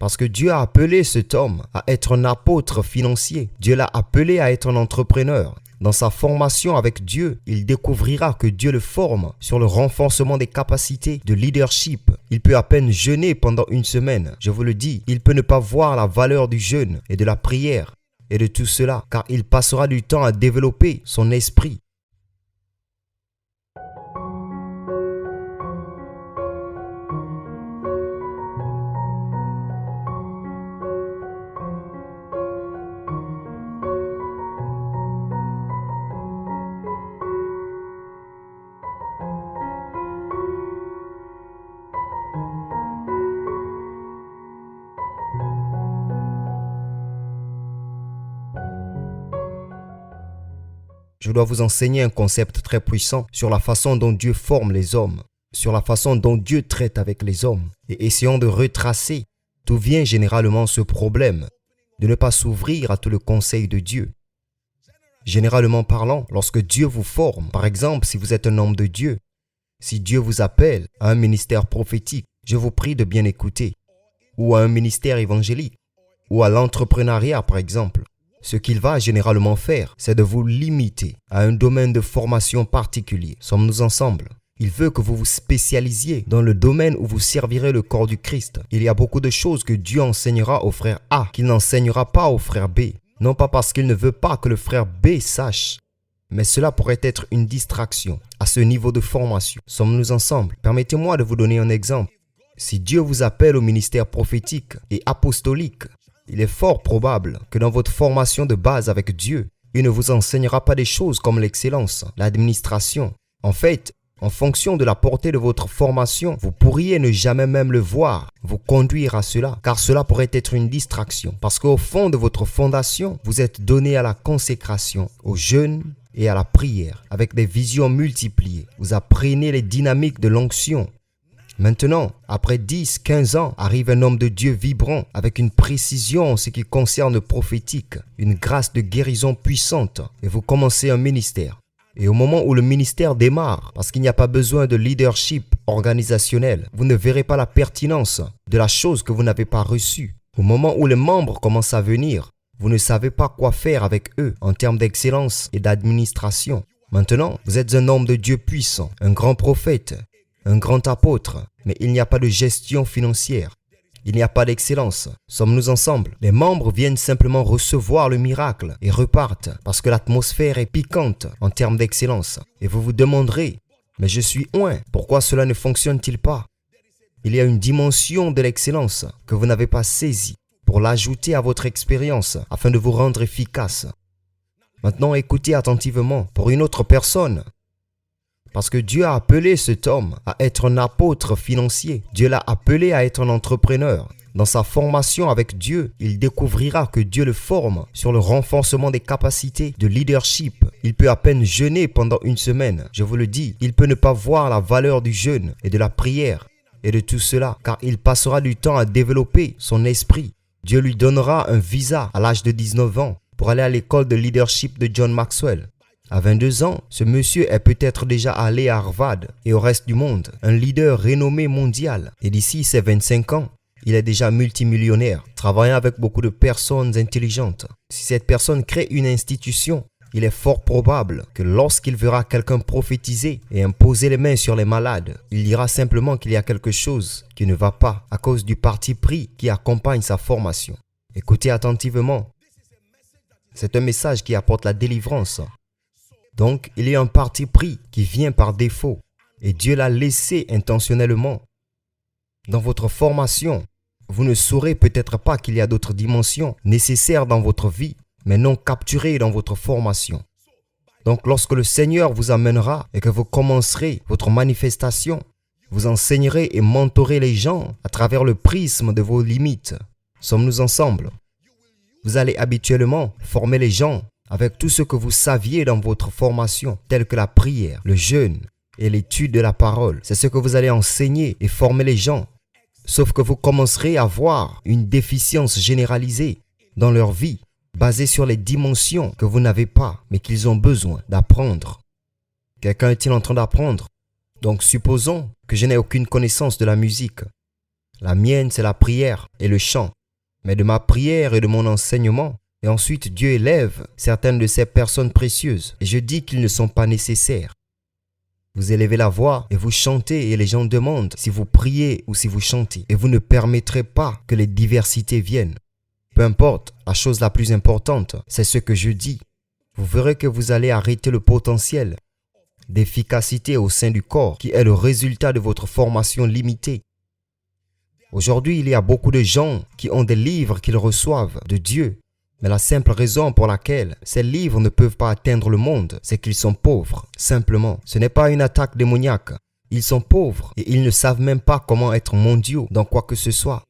Parce que Dieu a appelé cet homme à être un apôtre financier. Dieu l'a appelé à être un entrepreneur. Dans sa formation avec Dieu, il découvrira que Dieu le forme sur le renforcement des capacités de leadership. Il peut à peine jeûner pendant une semaine. Je vous le dis, il peut ne pas voir la valeur du jeûne et de la prière et de tout cela, car il passera du temps à développer son esprit. Je dois vous enseigner un concept très puissant sur la façon dont Dieu forme les hommes, sur la façon dont Dieu traite avec les hommes. Et essayons de retracer d'où vient généralement ce problème de ne pas s'ouvrir à tout le conseil de Dieu. Généralement parlant, lorsque Dieu vous forme, par exemple si vous êtes un homme de Dieu, si Dieu vous appelle à un ministère prophétique, je vous prie de bien écouter, ou à un ministère évangélique, ou à l'entrepreneuriat par exemple. Ce qu'il va généralement faire, c'est de vous limiter à un domaine de formation particulier. Sommes-nous ensemble? Il veut que vous vous spécialisiez dans le domaine où vous servirez le corps du Christ. Il y a beaucoup de choses que Dieu enseignera au frère A qu'il n'enseignera pas au frère B. Non pas parce qu'il ne veut pas que le frère B sache, mais cela pourrait être une distraction à ce niveau de formation. Sommes-nous ensemble? Permettez-moi de vous donner un exemple. Si Dieu vous appelle au ministère prophétique et apostolique, il est fort probable que dans votre formation de base avec Dieu, il ne vous enseignera pas des choses comme l'excellence, l'administration. En fait, en fonction de la portée de votre formation, vous pourriez ne jamais même le voir, vous conduire à cela, car cela pourrait être une distraction. Parce qu'au fond de votre fondation, vous êtes donné à la consécration, au jeûne et à la prière, avec des visions multipliées. Vous apprenez les dynamiques de l'onction. Maintenant, après 10-15 ans, arrive un homme de Dieu vibrant, avec une précision en ce qui concerne le prophétique, une grâce de guérison puissante, et vous commencez un ministère. Et au moment où le ministère démarre, parce qu'il n'y a pas besoin de leadership organisationnel, vous ne verrez pas la pertinence de la chose que vous n'avez pas reçue. Au moment où les membres commencent à venir, vous ne savez pas quoi faire avec eux en termes d'excellence et d'administration. Maintenant, vous êtes un homme de Dieu puissant, un grand prophète, un grand apôtre, mais il n'y a pas de gestion financière. Il n'y a pas d'excellence. Sommes-nous ensemble? Les membres viennent simplement recevoir le miracle et repartent parce que l'atmosphère est piquante en termes d'excellence. Et vous vous demanderez, mais je suis oint, pourquoi cela ne fonctionne-t-il pas? Il y a une dimension de l'excellence que vous n'avez pas saisie pour l'ajouter à votre expérience afin de vous rendre efficace. Maintenant, écoutez attentivement pour une autre personne. Parce que Dieu a appelé cet homme à être un apôtre financier. Dieu l'a appelé à être un entrepreneur. Dans sa formation avec Dieu, il découvrira que Dieu le forme sur le renforcement des capacités de leadership. Il peut à peine jeûner pendant une semaine. Je vous le dis, il peut ne pas voir la valeur du jeûne et de la prière et de tout cela, car il passera du temps à développer son esprit. Dieu lui donnera un visa à l'âge de 19 ans pour aller à l'école de leadership de John Maxwell. À 22 ans, ce monsieur est peut-être déjà allé à Harvard et au reste du monde, un leader renommé mondial. Et d'ici ses 25 ans, il est déjà multimillionnaire, travaillant avec beaucoup de personnes intelligentes. Si cette personne crée une institution, il est fort probable que lorsqu'il verra quelqu'un prophétiser et imposer les mains sur les malades, il dira simplement qu'il y a quelque chose qui ne va pas à cause du parti pris qui accompagne sa formation. Écoutez attentivement. C'est un message qui apporte la délivrance. Donc, il y a un parti pris qui vient par défaut et Dieu l'a laissé intentionnellement. Dans votre formation, vous ne saurez peut-être pas qu'il y a d'autres dimensions nécessaires dans votre vie, mais non capturées dans votre formation. Donc, lorsque le Seigneur vous amènera et que vous commencerez votre manifestation, vous enseignerez et mentorez les gens à travers le prisme de vos limites. Sommes-nous ensemble? Vous allez habituellement former les gens avec tout ce que vous saviez dans votre formation, tel que la prière, le jeûne et l'étude de la parole. C'est ce que vous allez enseigner et former les gens. Sauf que vous commencerez à voir une déficience généralisée dans leur vie, basée sur les dimensions que vous n'avez pas, mais qu'ils ont besoin d'apprendre. Quelqu'un est-il en train d'apprendre? Donc supposons que je n'ai aucune connaissance de la musique. La mienne, c'est la prière et le chant. Mais de ma prière et de mon enseignement, et ensuite Dieu élève certaines de ces personnes précieuses. Et je dis qu'ils ne sont pas nécessaires. Vous élevez la voix et vous chantez et les gens demandent si vous priez ou si vous chantez. Et vous ne permettrez pas que les diversités viennent. Peu importe, la chose la plus importante, c'est ce que je dis. Vous verrez que vous allez arrêter le potentiel d'efficacité au sein du corps qui est le résultat de votre formation limitée. Aujourd'hui, il y a beaucoup de gens qui ont des livres qu'ils reçoivent de Dieu. Mais la simple raison pour laquelle ces livres ne peuvent pas atteindre le monde, c'est qu'ils sont pauvres, simplement. Ce n'est pas une attaque démoniaque. Ils sont pauvres et ils ne savent même pas comment être mondiaux dans quoi que ce soit.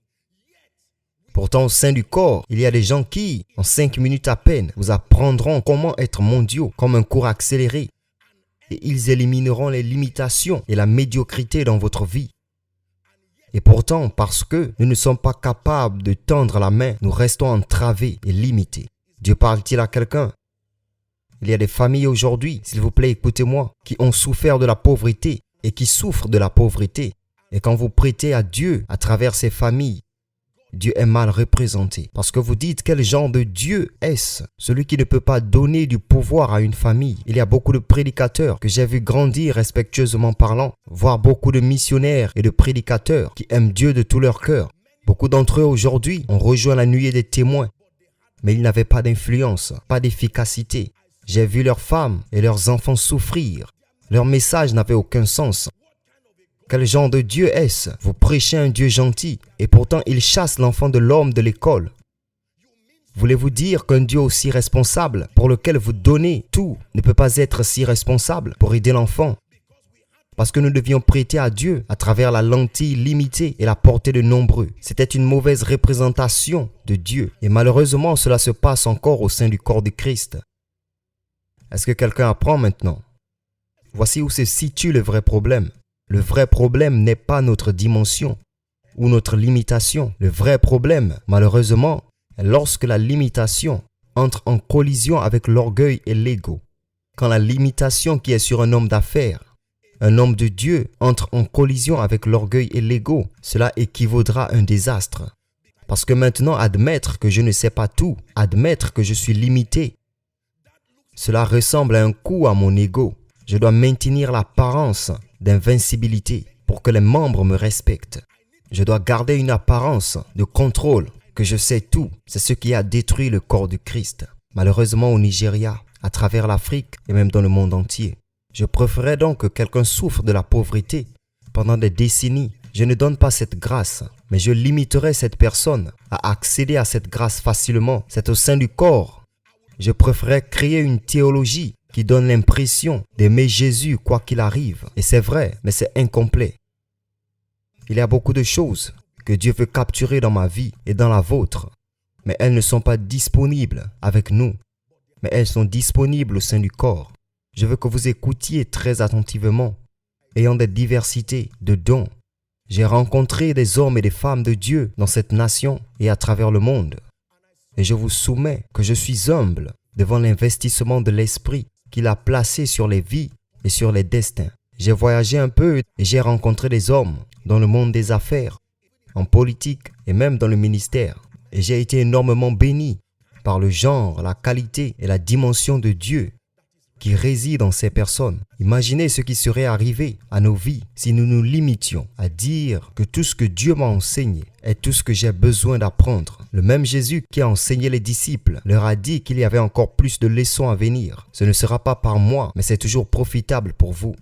Pourtant, au sein du corps, il y a des gens qui, en 5 minutes à peine, vous apprendront comment être mondiaux, comme un cours accéléré. Et ils élimineront les limitations et la médiocrité dans votre vie. Et pourtant, parce que nous ne sommes pas capables de tendre la main, nous restons entravés et limités. Dieu parle-t-il à quelqu'un? Il y a des familles aujourd'hui, s'il vous plaît, écoutez-moi, qui ont souffert de la pauvreté et qui souffrent de la pauvreté. Et quand vous prêtez à Dieu à travers ces familles, Dieu est mal représenté. Parce que vous dites, quel genre de Dieu est-ce? Celui qui ne peut pas donner du pouvoir à une famille. Il y a beaucoup de prédicateurs que j'ai vu grandir respectueusement parlant, voire beaucoup de missionnaires et de prédicateurs qui aiment Dieu de tout leur cœur. Beaucoup d'entre eux aujourd'hui ont rejoint la nuée des témoins. Mais ils n'avaient pas d'influence, pas d'efficacité. J'ai vu leurs femmes et leurs enfants souffrir. Leur message n'avait aucun sens. Quel genre de Dieu est-ce? Vous prêchez un Dieu gentil et pourtant il chasse l'enfant de l'homme de l'école. Voulez-vous dire qu'un Dieu aussi responsable pour lequel vous donnez tout ne peut pas être si responsable pour aider l'enfant? Parce que nous devions prêter à Dieu à travers la lentille limitée et la portée de nombreux. C'était une mauvaise représentation de Dieu et malheureusement cela se passe encore au sein du corps de Christ. Est-ce que quelqu'un apprend maintenant? Voici où se situe le vrai problème. Le vrai problème n'est pas notre dimension ou notre limitation. Le vrai problème, malheureusement, est lorsque la limitation entre en collision avec l'orgueil et l'ego. Quand la limitation qui est sur un homme d'affaires, un homme de Dieu, entre en collision avec l'orgueil et l'ego, cela équivaudra à un désastre. Parce que maintenant, admettre que je ne sais pas tout, admettre que je suis limité, cela ressemble à un coup à mon ego. Je dois maintenir l'apparence d'invincibilité pour que les membres me respectent. Je dois garder une apparence de contrôle, que je sais tout. C'est ce qui a détruit le corps du Christ. Malheureusement au Nigeria, à travers l'Afrique et même dans le monde entier. Je préférerais donc que quelqu'un souffre de la pauvreté pendant des décennies. Je ne donne pas cette grâce, mais je limiterai cette personne à accéder à cette grâce facilement. C'est au sein du corps. Je préférerais créer une théologie qui donne l'impression d'aimer Jésus quoi qu'il arrive. Et c'est vrai, mais c'est incomplet. Il y a beaucoup de choses que Dieu veut capturer dans ma vie et dans la vôtre, mais elles ne sont pas disponibles avec nous, mais elles sont disponibles au sein du corps. Je veux que vous écoutiez très attentivement, ayant des diversités de dons. J'ai rencontré des hommes et des femmes de Dieu dans cette nation et à travers le monde. Et je vous soumets que je suis humble devant l'investissement de l'Esprit qu'il a placé sur les vies et sur les destins. J'ai voyagé un peu et j'ai rencontré des hommes dans le monde des affaires, en politique et même dans le ministère. Et j'ai été énormément béni par le genre, la qualité et la dimension de Dieu qui réside en ces personnes. Imaginez ce qui serait arrivé à nos vies si nous nous limitions à dire que tout ce que Dieu m'a enseigné est tout ce que j'ai besoin d'apprendre. Le même Jésus qui a enseigné les disciples leur a dit qu'il y avait encore plus de leçons à venir. Ce ne sera pas par moi, mais c'est toujours profitable pour vous.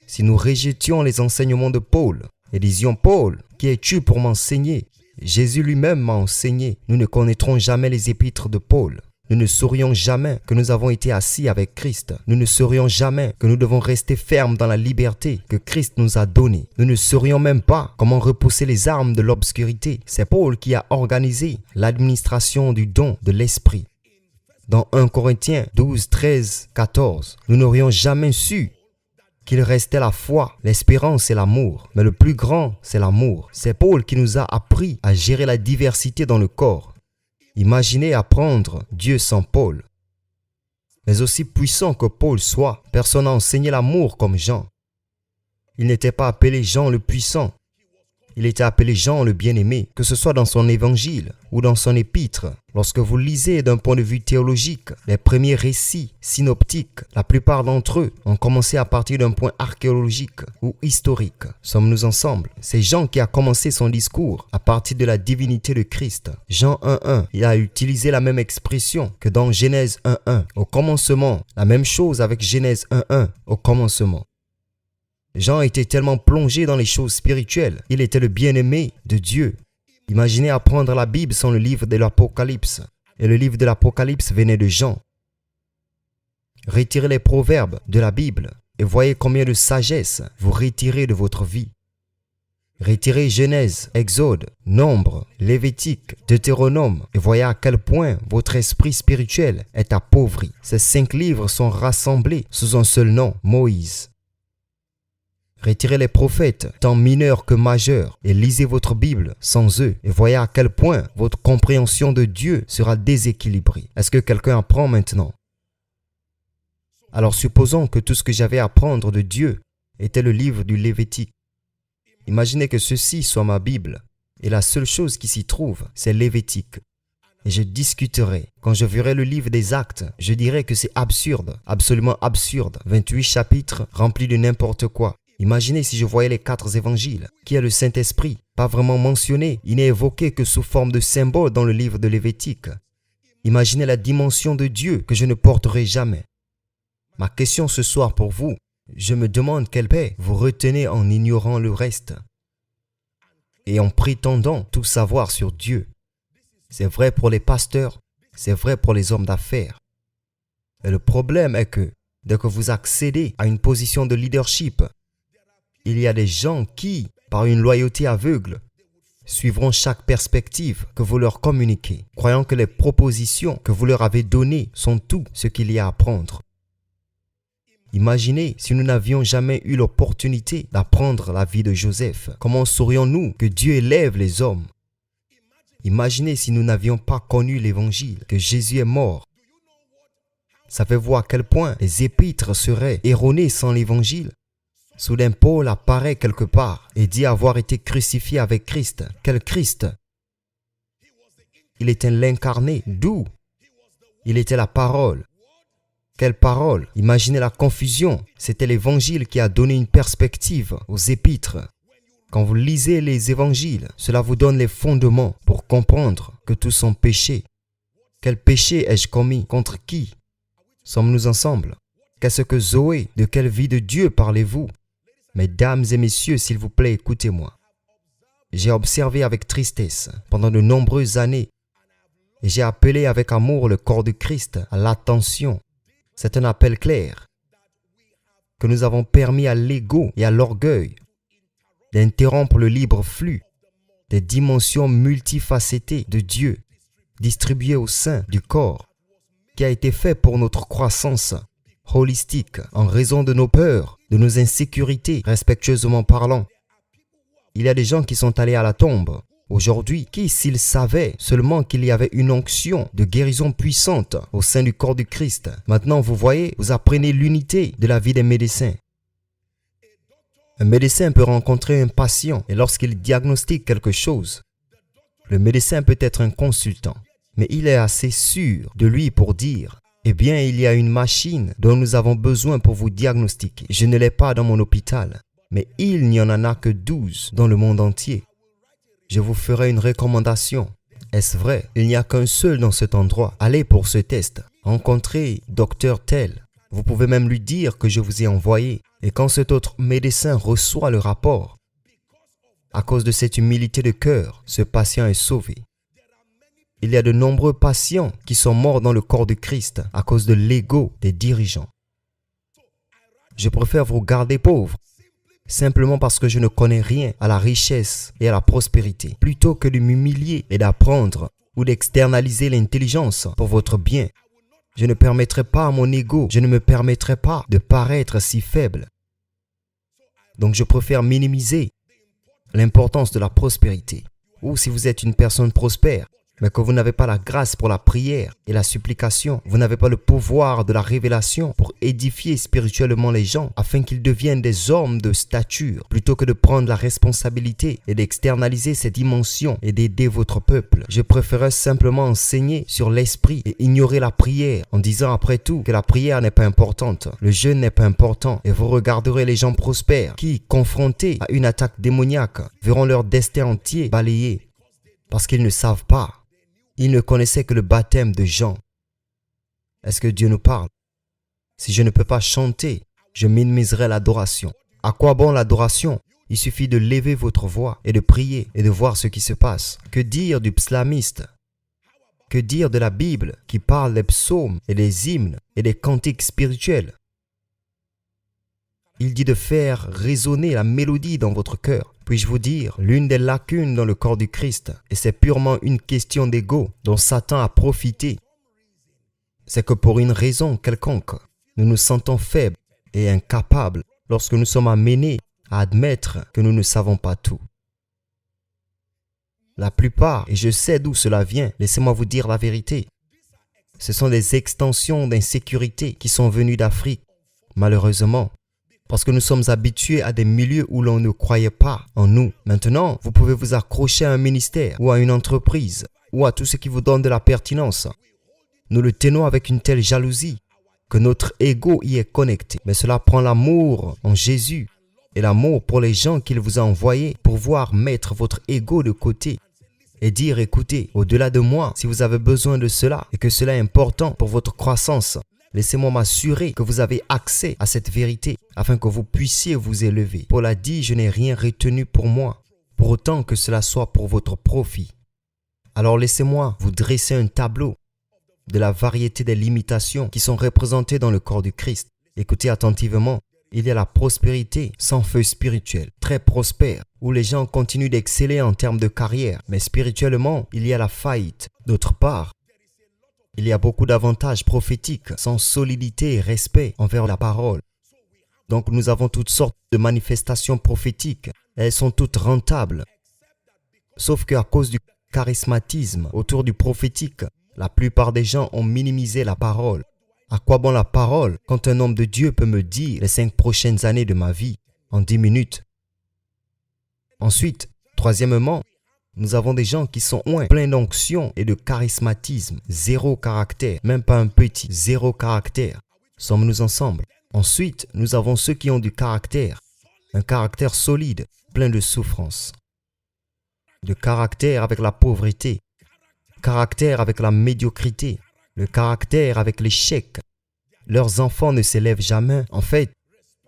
Si nous rejetions les enseignements de Paul et disions « Paul, qui es-tu pour m'enseigner ?» Jésus lui-même m'a enseigné. Nous ne connaîtrons jamais les épîtres de Paul. Nous ne saurions jamais que nous avons été assis avec Christ. Nous ne saurions jamais que nous devons rester fermes dans la liberté que Christ nous a donnée. Nous ne saurions même pas comment repousser les armes de l'obscurité. C'est Paul qui a organisé l'administration du don de l'Esprit. Dans 1 Corinthiens 12, 13, 14, nous n'aurions jamais su qu'il restait la foi, l'espérance et l'amour. Mais le plus grand, c'est l'amour. C'est Paul qui nous a appris à gérer la diversité dans le corps. Imaginez apprendre Dieu sans Paul. Mais aussi puissant que Paul soit, personne n'a enseigné l'amour comme Jean. Il n'était pas appelé Jean le puissant. Il était appelé Jean le bien-aimé, que ce soit dans son évangile ou dans son épître. Lorsque vous lisez d'un point de vue théologique, les premiers récits synoptiques, la plupart d'entre eux ont commencé à partir d'un point archéologique ou historique. Sommes-nous ensemble? C'est Jean qui a commencé son discours à partir de la divinité de Christ. Jean 1.1, il a utilisé la même expression que dans Genèse 1.1. Au commencement, la même chose avec Genèse 1.1, au commencement. Jean était tellement plongé dans les choses spirituelles. Il était le bien-aimé de Dieu. Imaginez apprendre la Bible sans le livre de l'Apocalypse. Et le livre de l'Apocalypse venait de Jean. Retirez les proverbes de la Bible et voyez combien de sagesse vous retirez de votre vie. Retirez Genèse, Exode, Nombre, Lévitique, Deutéronome et voyez à quel point votre esprit spirituel est appauvri. Ces 5 livres sont rassemblés sous un seul nom, Moïse. Retirez les prophètes, tant mineurs que majeurs, et lisez votre Bible sans eux, et voyez à quel point votre compréhension de Dieu sera déséquilibrée. Est-ce que quelqu'un apprend maintenant? Alors supposons que tout ce que j'avais à apprendre de Dieu était le livre du Lévitique. Imaginez que ceci soit ma Bible, et la seule chose qui s'y trouve, c'est Lévitique. Et je discuterai. Quand je verrai le livre des Actes, je dirai que c'est absurde, absolument absurde. 28 chapitres remplis de n'importe quoi. Imaginez si je voyais les 4 évangiles, qui est le Saint-Esprit, pas vraiment mentionné, il n'est évoqué que sous forme de symbole dans le livre de Lévitique. Imaginez la dimension de Dieu que je ne porterai jamais. Ma question ce soir pour vous, je me demande quelle paix vous retenez en ignorant le reste et en prétendant tout savoir sur Dieu. C'est vrai pour les pasteurs, c'est vrai pour les hommes d'affaires. Et le problème est que, dès que vous accédez à une position de leadership, il y a des gens qui, par une loyauté aveugle, suivront chaque perspective que vous leur communiquez, croyant que les propositions que vous leur avez données sont tout ce qu'il y a à apprendre. Imaginez si nous n'avions jamais eu l'opportunité d'apprendre la vie de Joseph. Comment saurions-nous que Dieu élève les hommes? Imaginez si nous n'avions pas connu l'évangile, que Jésus est mort. Savez-vous à quel point les épîtres seraient erronées sans l'évangile? Soudain, Paul apparaît quelque part et dit avoir été crucifié avec Christ. Quel Christ? Il était l'incarné. D'où? Il était la parole. Quelle parole? Imaginez la confusion. C'était l'évangile qui a donné une perspective aux épîtres. Quand vous lisez les évangiles, cela vous donne les fondements pour comprendre que tous sont péchés. Quel péché ai-je commis? Contre qui? Sommes-nous ensemble? Qu'est-ce que Zoé? De quelle vie de Dieu parlez-vous? Mesdames et messieurs, s'il vous plaît, écoutez-moi. J'ai observé avec tristesse pendant de nombreuses années et j'ai appelé avec amour le corps de Christ à l'attention. C'est un appel clair que nous avons permis à l'ego et à l'orgueil d'interrompre le libre flux des dimensions multifacétées de Dieu distribuées au sein du corps qui a été fait pour notre croissance holistique en raison de nos peurs, de nos insécurités, respectueusement parlant. Il y a des gens qui sont allés à la tombe. Aujourd'hui, qui, s'ils savaient seulement qu'il y avait une onction de guérison puissante au sein du corps du Christ. Maintenant, vous voyez, vous apprenez l'unité de la vie des médecins. Un médecin peut rencontrer un patient et lorsqu'il diagnostique quelque chose, le médecin peut être un consultant, mais il est assez sûr de lui pour dire « Eh bien, il y a une machine dont nous avons besoin pour vous diagnostiquer. Je ne l'ai pas dans mon hôpital, mais il n'y en a que 12 dans le monde entier. Je vous ferai une recommandation. Est-ce vrai? Il n'y a qu'un seul dans cet endroit. Allez pour ce test. Rencontrez docteur tel. Vous pouvez même lui dire que je vous ai envoyé. Et quand cet autre médecin reçoit le rapport, à cause de cette humilité de cœur, ce patient est sauvé. Il y a de nombreux patients qui sont morts dans le corps de Christ à cause de l'ego des dirigeants. Je préfère vous garder pauvres, simplement parce que je ne connais rien à la richesse et à la prospérité, plutôt que de m'humilier et d'apprendre ou d'externaliser l'intelligence pour votre bien. Je ne permettrai pas à mon ego, je ne me permettrai pas de paraître si faible. Donc je préfère minimiser l'importance de la prospérité. Ou si vous êtes une personne prospère, mais que vous n'avez pas la grâce pour la prière et la supplication, vous n'avez pas le pouvoir de la révélation pour édifier spirituellement les gens afin qu'ils deviennent des hommes de stature, plutôt que de prendre la responsabilité et d'externaliser ces dimensions et d'aider votre peuple. Je préférerais simplement enseigner sur l'esprit et ignorer la prière en disant après tout que la prière n'est pas importante, le jeûne n'est pas important et vous regarderez les gens prospères qui, confrontés à une attaque démoniaque, verront leur destin entier balayé parce qu'ils ne savent pas. Ils ne connaissaient que le baptême de Jean. Est-ce que Dieu nous parle? Si je ne peux pas chanter, je minimiserai l'adoration. À quoi bon l'adoration? Il suffit de lever votre voix et de prier et de voir ce qui se passe. Que dire du psalmiste? Que dire de la Bible qui parle des psaumes et des hymnes et des cantiques spirituels? Il dit de faire résonner la mélodie dans votre cœur. Puis-je vous dire, l'une des lacunes dans le corps du Christ, et c'est purement une question d'ego dont Satan a profité, c'est que pour une raison quelconque, nous nous sentons faibles et incapables lorsque nous sommes amenés à admettre que nous ne savons pas tout. La plupart, et je sais d'où cela vient, laissez-moi vous dire la vérité, ce sont des extensions d'insécurité qui sont venues d'Afrique, malheureusement. Parce que nous sommes habitués à des milieux où l'on ne croyait pas en nous. Maintenant, vous pouvez vous accrocher à un ministère ou à une entreprise ou à tout ce qui vous donne de la pertinence. Nous le tenons avec une telle jalousie que notre ego y est connecté. Mais cela prend l'amour en Jésus et l'amour pour les gens qu'il vous a envoyés pour pouvoir mettre votre ego de côté et dire, écoutez, au-delà de moi, si vous avez besoin de cela et que cela est important pour votre croissance, laissez-moi m'assurer que vous avez accès à cette vérité afin que vous puissiez vous élever. Paul a dit, je n'ai rien retenu pour moi, pour autant que cela soit pour votre profit. Alors laissez-moi vous dresser un tableau de la variété des limitations qui sont représentées dans le corps du Christ. Écoutez attentivement, il y a la prospérité sans feu spirituel, très prospère, où les gens continuent d'exceller en termes de carrière, mais spirituellement, il y a la faillite. D'autre part, il y a beaucoup d'avantages prophétiques sans solidité et respect envers la parole. Donc nous avons toutes sortes de manifestations prophétiques et elles sont toutes rentables. Sauf qu'à cause du charismatisme autour du prophétique, la plupart des gens ont minimisé la parole. À quoi bon la parole quand un homme de Dieu peut me dire les 5 prochaines années de ma vie en 10 minutes? Ensuite, troisièmement, nous avons des gens qui sont pleins d'onction et de charismatisme, zéro caractère, même pas un petit, zéro caractère. Sommes-nous ensemble? Ensuite, nous avons ceux qui ont du caractère, un caractère solide, plein de souffrance. De caractère avec la pauvreté, caractère avec la médiocrité, le caractère avec l'échec. Leurs enfants ne s'élèvent jamais. En fait,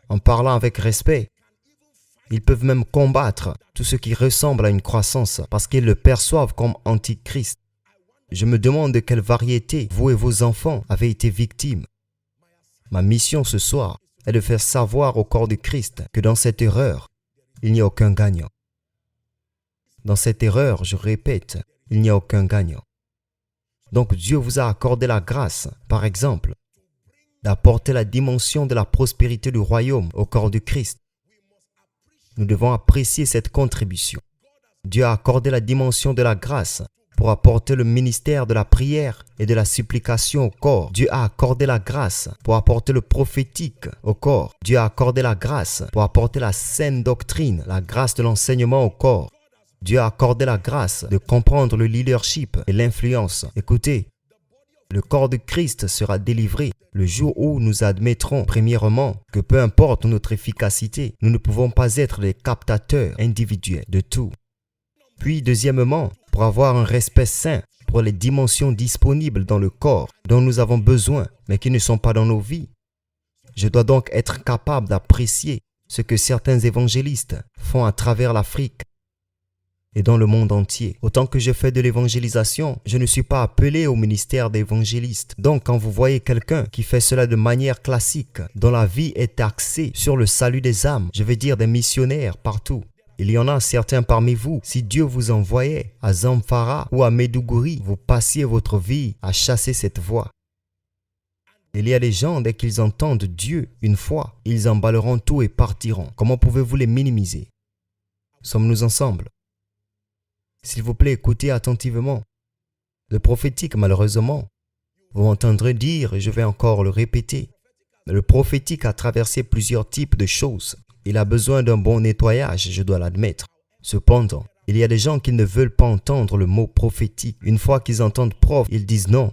en parlant avec respect, ils peuvent même combattre tout ce qui ressemble à une croissance parce qu'ils le perçoivent comme antichrist. Je me demande de quelle variété vous et vos enfants avez été victimes. Ma mission ce soir est de faire savoir au corps du Christ que dans cette erreur, il n'y a aucun gagnant. Dans cette erreur, je répète, il n'y a aucun gagnant. Donc Dieu vous a accordé la grâce, par exemple, d'apporter la dimension de la prospérité du royaume au corps du Christ. Nous devons apprécier cette contribution. Dieu a accordé la dimension de la grâce pour apporter le ministère de la prière et de la supplication au corps. Dieu a accordé la grâce pour apporter le prophétique au corps. Dieu a accordé la grâce pour apporter la saine doctrine, la grâce de l'enseignement au corps. Dieu a accordé la grâce de comprendre le leadership et l'influence. Écoutez, le corps de Christ sera délivré le jour où nous admettrons, premièrement, que peu importe notre efficacité, nous ne pouvons pas être les captateurs individuels de tout. Puis, deuxièmement, pour avoir un respect sain pour les dimensions disponibles dans le corps dont nous avons besoin, mais qui ne sont pas dans nos vies, je dois donc être capable d'apprécier ce que certains évangélistes font à travers l'Afrique et dans le monde entier. Autant que je fais de l'évangélisation, je ne suis pas appelé au ministère d'évangéliste. Donc, quand vous voyez quelqu'un qui fait cela de manière classique, dont la vie est axée sur le salut des âmes, je veux dire des missionnaires partout. Il y en a certains parmi vous, si Dieu vous envoyait à Zamfara ou à Maiduguri, vous passiez votre vie à chasser cette voix. Il y a des gens, dès qu'ils entendent Dieu une fois, ils emballeront tout et partiront. Comment pouvez-vous les minimiser? Sommes-nous ensemble? S'il vous plaît, écoutez attentivement. Le prophétique, malheureusement, vous m'entendrez dire, et je vais encore le répéter, le prophétique a traversé plusieurs types de choses. Il a besoin d'un bon nettoyage, je dois l'admettre. Cependant, il y a des gens qui ne veulent pas entendre le mot prophétique. Une fois qu'ils entendent prof, ils disent non.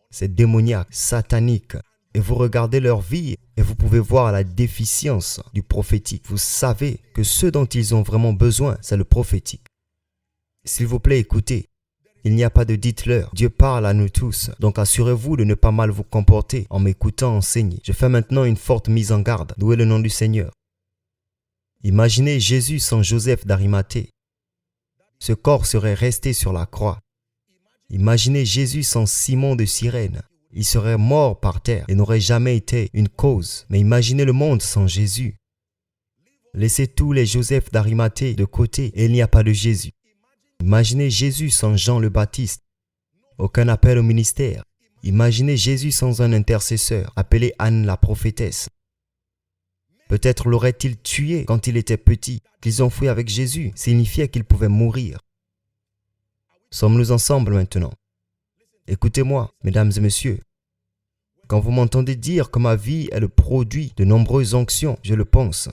C'est démoniaque, satanique. Et vous regardez leur vie et vous pouvez voir la déficience du prophétique. Vous savez que ce dont ils ont vraiment besoin, c'est le prophétique. S'il vous plaît, écoutez. Il n'y a pas de dites-leur. Dieu parle à nous tous. Donc assurez-vous de ne pas mal vous comporter en m'écoutant enseigner. Je fais maintenant une forte mise en garde. Louez le nom du Seigneur. Imaginez Jésus sans Joseph d'Arimathée. Ce corps serait resté sur la croix. Imaginez Jésus sans Simon de Cyrène. Il serait mort par terre et n'aurait jamais été une cause. Mais imaginez le monde sans Jésus. Laissez tous les Joseph d'Arimathée de côté et il n'y a pas de Jésus. Imaginez Jésus sans Jean le Baptiste. Aucun appel au ministère. Imaginez Jésus sans un intercesseur appelé Anne la prophétesse. Peut-être l'aurait-il tué quand il était petit. Qu'ils ont fui avec Jésus signifiait qu'il pouvait mourir. Sommes-nous ensemble maintenant? Écoutez-moi, mesdames et messieurs. Quand vous m'entendez dire que ma vie est le produit de nombreuses onctions, je le pense.